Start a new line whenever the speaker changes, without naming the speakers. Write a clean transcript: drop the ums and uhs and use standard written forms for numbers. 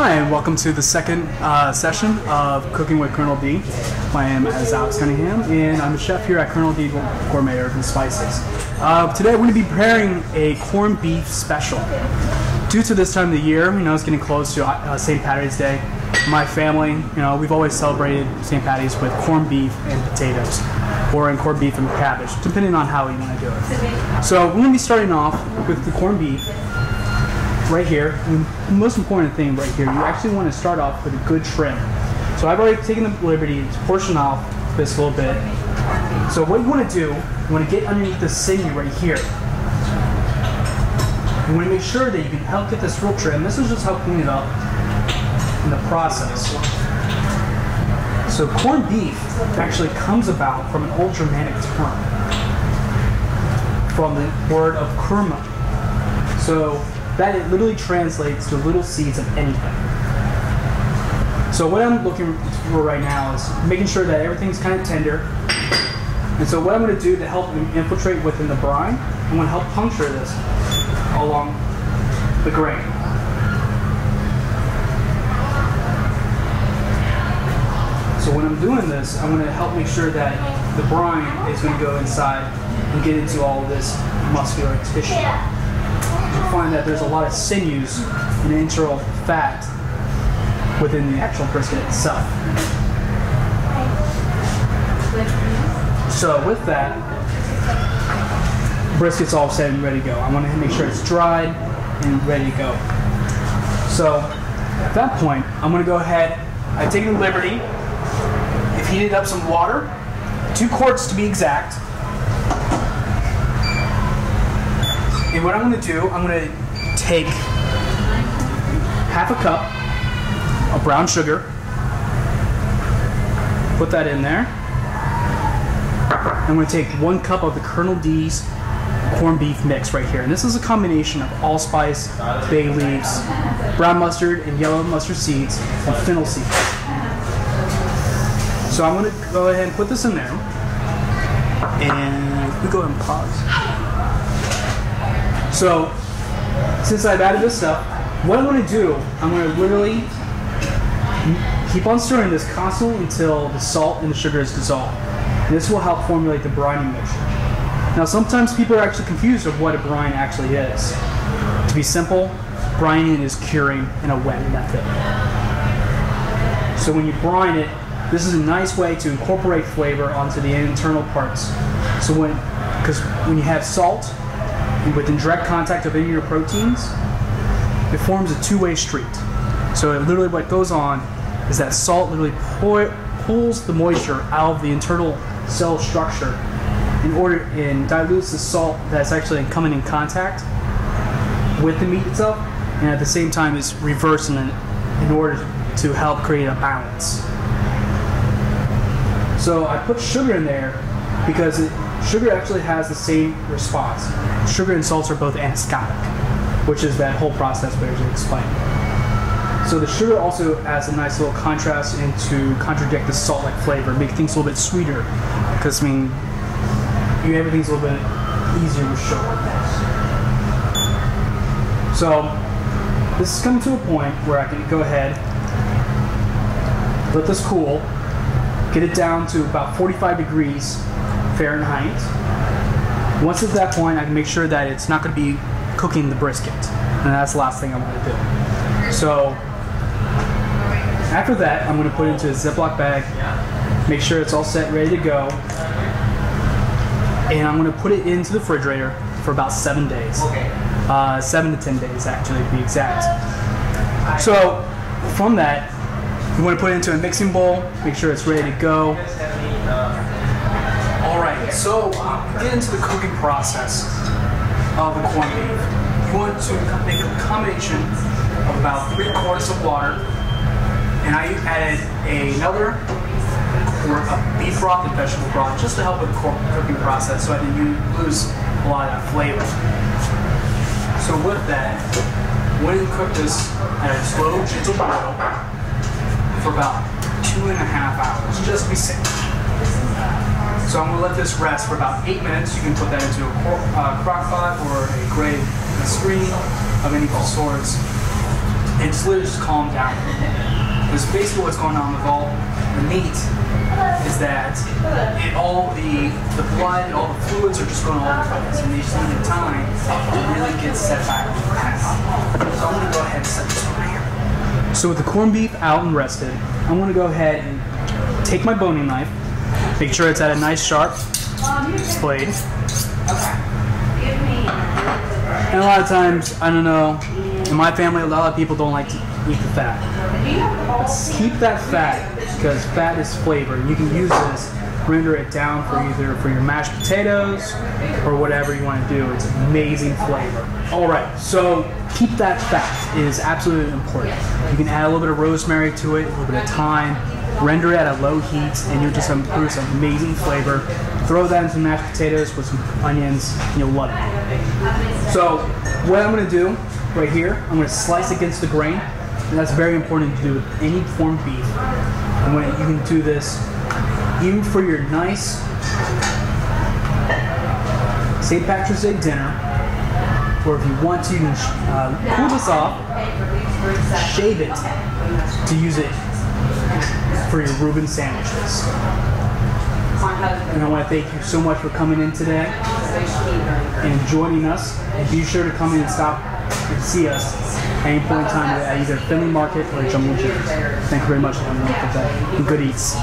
Hi, and welcome to the second session of Cooking with Colonel D. My name is Cunningham, and I'm a chef here at Colonel D Gourmet Herbs and Spices. Today we're going to be preparing a corned beef special. Due to this time of the year, it's getting close to St. Patty's Day. My family, we've always celebrated St. Patty's with corned beef and potatoes, or in corned beef and cabbage, depending on how you want to do it. So we're going to be starting off with the corned beef. Right here, and the most important thing right here, you actually want to start off with a good trim. So I've already taken the liberty to portion off this a little bit. So what you want to do, you want to get underneath the sinew right here. You want to make sure that you can help get this real trim. This is just help clean it up in the process. So corned beef actually comes about from an old Germanic term, from the word of kurma. So that it literally translates to little seeds of anything. So what I'm looking for right now is making sure that everything's kind of tender. And so what I'm going to do to help infiltrate within the brine, I'm going to help puncture this along the grain. So when I'm doing this, I'm going to help make sure that the brine is going to go inside and get into all of this muscular tissue. You'll find that there's a lot of sinews and internal fat within the actual brisket itself. So with that, brisket's all set and ready to go. I want to make sure it's dried and ready to go. So at that point, I'm going to go ahead, I've taken the liberty, I've heated up some water, 2 quarts to be exact. And what I'm going to do, I'm going to take half a cup of brown sugar, put that in there. I'm going to take 1 cup of the Colonel D's corned beef mix right here. And this is a combination of allspice, bay leaves, brown mustard and yellow mustard seeds, and fennel seeds. So I'm going to go ahead and put this in there. And we go ahead and pause. So, since I've added this stuff, what I'm going to do, I'm going to literally keep on stirring this constantly until the salt and the sugar is dissolved. And this will help formulate the brining mixture. Now, sometimes people are actually confused of what a brine actually is. To be simple, brining is curing in a wet method. So when you brine it, this is a nice way to incorporate flavor onto the internal parts. So because when you have salt, within direct contact of any of your proteins, it forms a two-way street. So literally what goes on is that salt literally pulls the moisture out of the internal cell structure and dilutes the salt that's actually coming in contact with the meat itself, and at the same time is reversing it in order to help create a balance. So I put sugar in there because sugar actually has the same response. Sugar and salts are both anesthetic, which is that whole process we usually explain. So the sugar also adds a nice little contrast and to contradict the salt-like flavor, make things a little bit sweeter, because everything's a little bit easier with sugar. So this is coming to a point where I can go ahead, let this cool, get it down to about 45 degrees Fahrenheit. Once it's at that point, I can make sure that it's not going to be cooking the brisket, and that's the last thing I'm going to do. So after that, I'm going to put it into a Ziploc bag, make sure it's all set, ready to go, and I'm going to put it into the refrigerator for about 7 days. 7 to 10 days, actually, to be exact. So from that, you want to put it into a mixing bowl, make sure it's ready to go. Alright, so get into the cooking process of the corned beef. You want to make a combination of about 3 quarts of water, and I added another quart of beef broth and vegetable broth just to help with the cooking process so I didn't lose a lot of that flavor. So with that, I'm going to cook this at a slow, gentle boil for about 2.5 hours, just to be safe. So I'm going to let this rest for about 8 minutes. You can put that into a crock pot or a great screen of any sorts. and just literally just calm down. Because basically what's going on with all the meat is that all the blood, all the fluids are just going all over the place, and they just need time to really get set back. So I'm going to go ahead and set this over here. So with the corned beef out and rested, I'm going to go ahead and take my boning knife, make sure it's at a nice sharp blade. And a lot of times, I don't know, in my family, a lot of people don't like to eat the fat. Let's keep that fat, because fat is flavor. You can use this, render it down for either for your mashed potatoes or whatever you want to do. It's amazing flavor. All right, so keep that fat. It is absolutely important. You can add a little bit of rosemary to it, a little bit of thyme, render it at a low heat, and you're just going to produce amazing flavor. Throw that into mashed potatoes with some onions, and you'll love it. So what I'm going to do right here, I'm going to slice against the grain, and that's very important to do with any corned beef. And when you can do this, even for your nice St. Patrick's Day dinner, or if you want to, you can cool this off, shave it to use it for your Reuben sandwiches. And I want to thank you so much for coming in today and joining us. And be sure to come in and stop and see us at any point in time at either Finley Market or Jungle Gyms. Thank you very much, everyone, for that. And good eats.